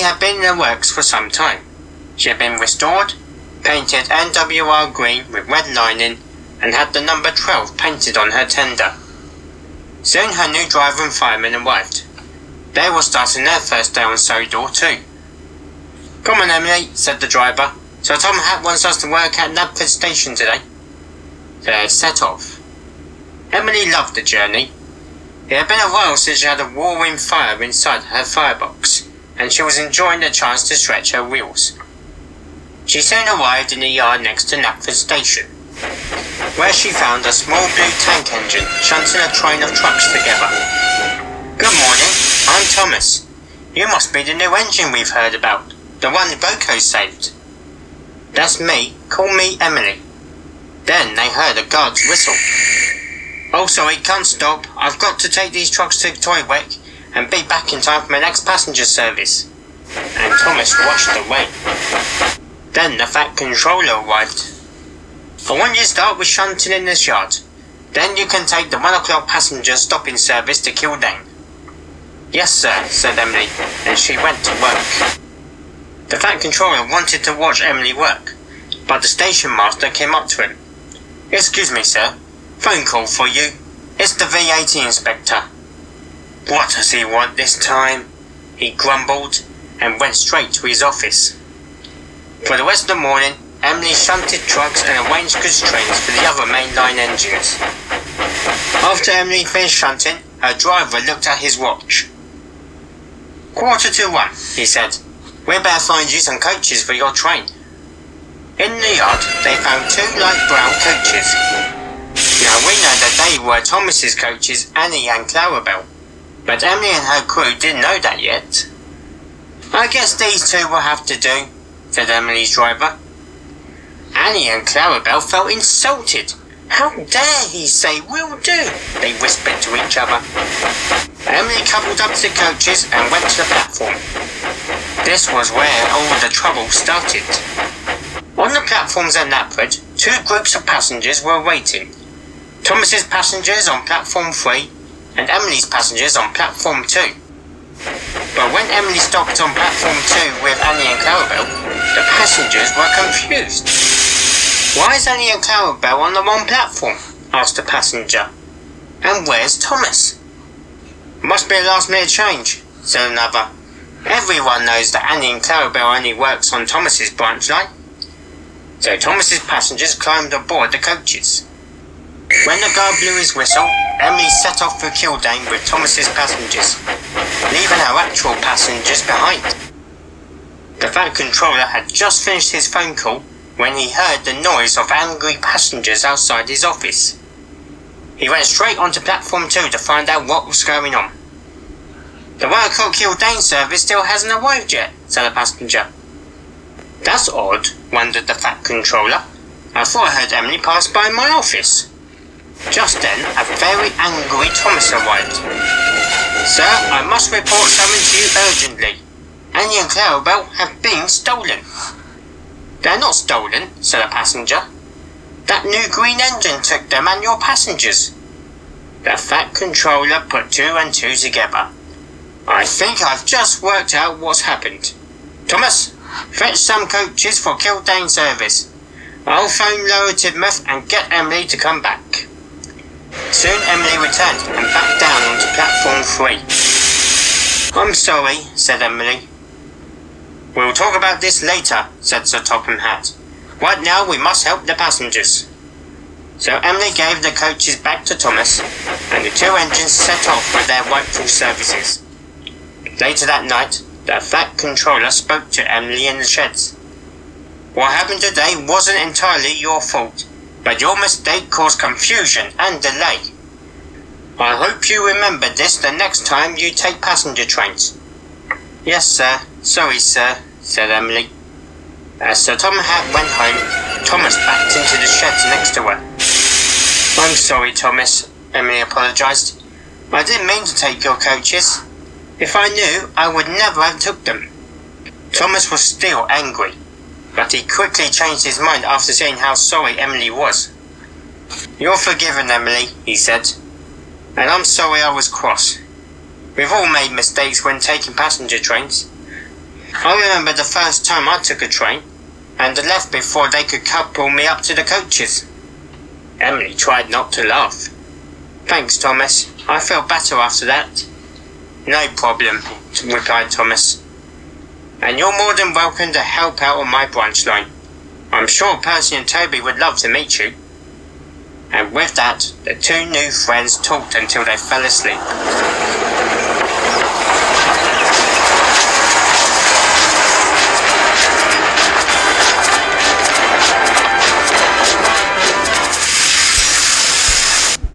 had been in the works for some time. She had been restored, painted NWR green with red lining, and had the number 12 painted on her tender. Soon her new driver and fireman arrived. They were starting their first day on Sodor too. "Come on, Emily," said the driver. "So Tom Hat wants us to work at Adaption station today." They set off. Emily loved the journey. It had been a while since she had a roaring fire inside her firebox, and she was enjoying the chance to stretch her wheels. She soon arrived in the yard next to Knapford Station, where she found a small blue tank engine shunting a train of trucks together. "Good morning, I'm Thomas. You must be the new engine we've heard about, the one Boko saved." "That's me, call me Emily." Then they heard a guard's whistle. "Oh, sorry, can't stop. I've got to take these trucks to Toywick and be back in time for my next passenger service." And Thomas rushed away. Then the Fat Controller arrived. "I want you to start with shunting in this yard. Then you can take the 1 o'clock passenger stopping service to Kildane." "Yes, sir," said Emily, and she went to work. The Fat Controller wanted to watch Emily work, but the station master came up to him. "Excuse me, sir. Phone call for you. It's the VAT inspector." "What does he want this time?" he grumbled, and went straight to his office. For the rest of the morning, Emily shunted trucks and arranged goods trains for the other mainline engines. After Emily finished shunting, her driver looked at his watch. "1:45, he said. "We'd better find you some coaches for your train." In the yard, they found 2 light brown coaches. Now we know that they were Thomas's coaches, Annie and Clarabelle, but Emily and her crew didn't know that yet. "I guess these 2 will have to do," said Emily's driver. Annie and Clarabelle felt insulted. "How dare he say will do?" they whispered to each other. Emily coupled up to the coaches and went to the platform. This was where all the trouble started. On the platforms at Knapford, 2 groups of passengers were waiting. Thomas's passengers on platform 3 and Emily's passengers on platform 2. But when Emily stopped on platform 2 with Annie and Clarabelle, the passengers were confused. "Why is Annie and Clarabelle on the wrong platform?" asked a passenger. "And where's Thomas?" "Must be a last-minute change," said another. "Everyone knows that Annie and Clarabelle only works on Thomas's branch line." So Thomas's passengers climbed aboard the coaches. When the guard blew his whistle, Emily set off for Kildane with Thomas's passengers, leaving her actual passengers behind. The Fat Controller had just finished his phone call when he heard the noise of angry passengers outside his office. He went straight onto platform 2 to find out what was going on. "The 1 o'clock Kildane service still hasn't arrived yet," said a passenger. "That's odd," wondered the Fat Controller. "I thought I heard Emily pass by my office." Just then, a very angry Thomas arrived. "Sir, I must report something to you urgently. Annie and Clarabelle have been stolen." "They're not stolen," said a passenger. "That new green engine took them and your passengers." The Fat Controller put 2 and 2 together. "I think I've just worked out what's happened. Thomas, fetch some coaches for Kildane service. I'll phone Lower Tidmouth and get Emily to come back." Soon Emily returned and backed down onto platform 3. "I'm sorry," said Emily. "We'll talk about this later," said Sir Topham Hatt. "Right now we must help the passengers." So Emily gave the coaches back to Thomas, and the 2 engines set off with their rightful services. Later that night, the Fat Controller spoke to Emily in the sheds. "What happened today wasn't entirely your fault, but your mistake caused confusion and delay. I hope you remember this the next time you take passenger trains." "Yes, sir. Sorry, sir," said Emily. As Sir Topham Hatt went home, Thomas backed into the sheds next to her. "I'm sorry, Thomas," Emily apologised. "I didn't mean to take your coaches. If I knew, I would never have took them." Thomas was still angry, but he quickly changed his mind after seeing how sorry Emily was. "You're forgiven, Emily," he said. "And I'm sorry I was cross. We've all made mistakes when taking passenger trains. I remember the first time I took a train, and left before they could couple me up to the coaches. Emily tried not to laugh. Thanks, Thomas. I feel better after that. No problem, replied Thomas. And you're more than welcome to help out on my branch line. I'm sure Percy and Toby would love to meet you. And with that, the two new friends talked until they fell asleep.